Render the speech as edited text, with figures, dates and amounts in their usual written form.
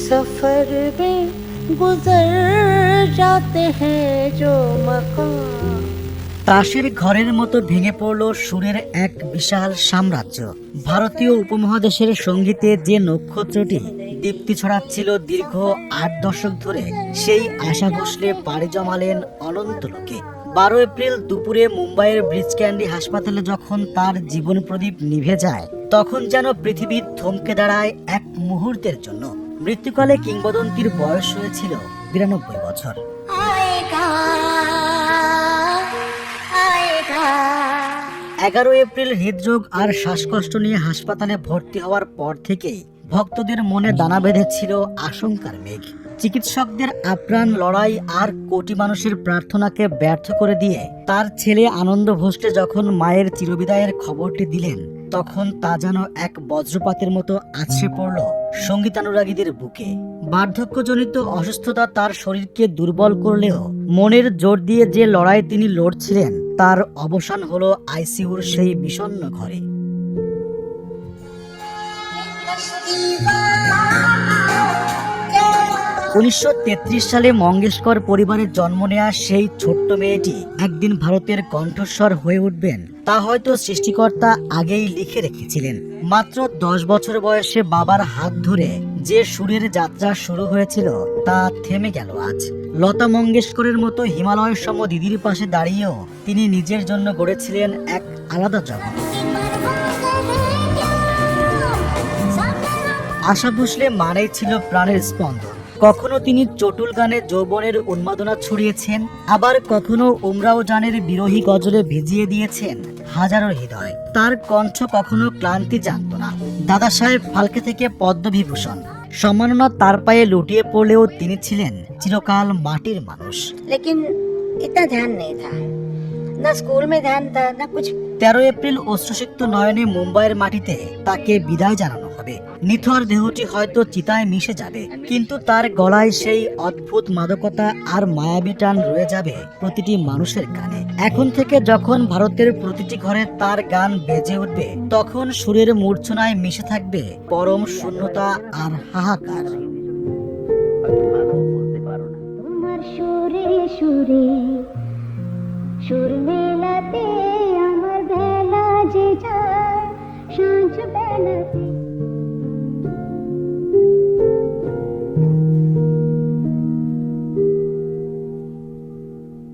सफर में गुजर जाते हैं जो मकाम। তাসের ঘরের মতো ভেঙে পড়ল সুরের এক বিশাল সাম্রাজ্য। ভারতীয় উপমহাদেশের সঙ্গীতে যে নক্ষত্রটি দীপ্তি ছড়াচ্ছিল দীর্ঘ ৮ দশক ধরে, সেই আশা ভোসলে পাড়ি জমালেন অনন্ত লোকে। ১২ এপ্রিল দুপুরে মুম্বাইয়ের ব্রিজ ক্যান্ডি হাসপাতালে যখন তার জীবন প্রদীপ নিভে যায়, তখন যেন পৃথিবী থমকে দাঁড়ায় এক মুহূর্তের জন্য। মৃত্যুকালে কিংবদন্তির বয়স হয়েছিল ৯২ বছর। ১১ এপ্রিল হৃদরোগ আর শ্বাসকষ্ট নিয়ে হাসপাতালে ভর্তি হওয়ার পর থেকেই ভক্তদের মনে দানা বেঁধেছিল আশঙ্কার মেঘ। চিকিৎসকদের আপ্রাণ লড়াই আর কোটি মানুষের প্রার্থনাকে ব্যর্থ করে দিয়ে তার ছেলে আনন্দ ভোসলে যখন মায়ের চিরবিদায়ের খবরটি দিলেন, তখন তা যেন এক বজ্রপাতের মতো আছড়ে পড়ল সঙ্গীতানুরাগীদের বুকে। বার্ধক্যজনিত অসুস্থতা তার শরীরকে দুর্বল করলেও মনের জোর দিয়ে যে লড়াই তিনি লড়ছিলেন, তার অবসান হলো আইসিইউর সেই বিষণ্ণ ঘরে। ১৯৩৩ সালে মঙ্গেশকর পরিবারে জন্ম নেয়া সেই ছোট্ট মেয়েটি একদিন ভারতের কণ্ঠস্বর হয়ে উঠবেন, তা হয়তো সৃষ্টিকর্তা আগেই লিখে রেখেছিলেন। মাত্র ১০ বছর বয়সে বাবার হাত ধরে যে সুরের যাত্রা শুরু হয়েছিল, তা থেমে গেল আজ। লতা মঙ্গেশকরের মতো হিমালয় সম দিদির পাশে দাঁড়িয়েও তিনি নিজের জন্য গড়েছিলেন এক আলাদা জগৎ। আশা ভোসলে মানেই ছিল প্রাণের স্পন্দন। কখনো তিনি চটুল গানে যৌবনের উন্মাদনা ছড়িয়েছেন, আবার কখনো উমরাও জানের বিরোহী গজলে ভিজিয়ে দিয়েছেন হাজারো হৃদয়। তার কণ্ঠ কখনো ক্লান্তি জানত না। দাদা সাহেব ফালকে থেকে পদ্মবিভূষণ সম্মাননা তার পায়ে লুটিয়ে পড়লেও তিনি ছিলেন চিরকাল মাটির মানুষ। लेकिन इतना ध्यान नहीं था, ना स्कूल में ध्यान था, ना कुछ। ১৩ এপ্রিল অশ্রুসিক্ত নয়নে মুম্বাইয়ের মাটিতে তাকে বিদায় জানানো হবে। নিথর দেহটি হয়তো চিতায় মিশে যাবে, কিন্তু তার গলায় সেই অদ্ভুত মাদকতা আর মায়াবী টান রয়ে যাবে প্রতিটি মানুষের গানে। এখন থেকে যখন ভারতের প্রতিটি ঘরে তার গান বেজে উঠবে, তখন সুরের মূর্ছনায় মিশে থাকবে পরম শূন্যতা আর হাহাকার। তোমার সুরে সুরে সুর মেলাতে আমার বেলা যে যায়, সাঁঝ বেলাতে